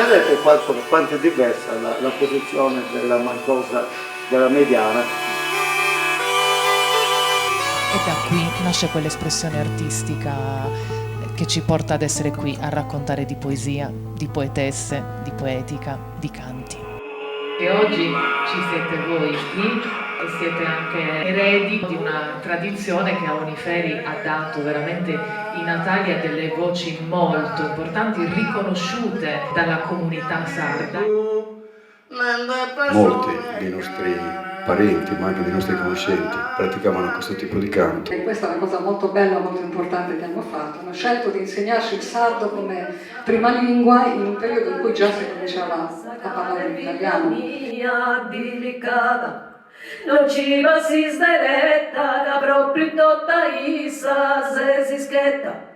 Vedete quanto è diversa la posizione della Mancosa della Mediana. E da qui nasce quell'espressione artistica che ci porta ad essere qui a raccontare di poesia, di poetesse, di poetica, di canti. E oggi ci siete voi qui e siete anche eredi di una tradizione che a Oniferi ha dato veramente in Natalia delle voci molto importanti, riconosciute dalla comunità sarda. Molti dei nostri parenti, ma anche dei nostri conoscenti, praticavano questo tipo di canto. E questa è una cosa molto bella, molto importante che hanno fatto. Hanno scelto di insegnarci il sardo come prima lingua in un periodo in cui già si cominciava a parlare l'italiano. Non ci va si sderetta, che proprio tutta isa se si schetta.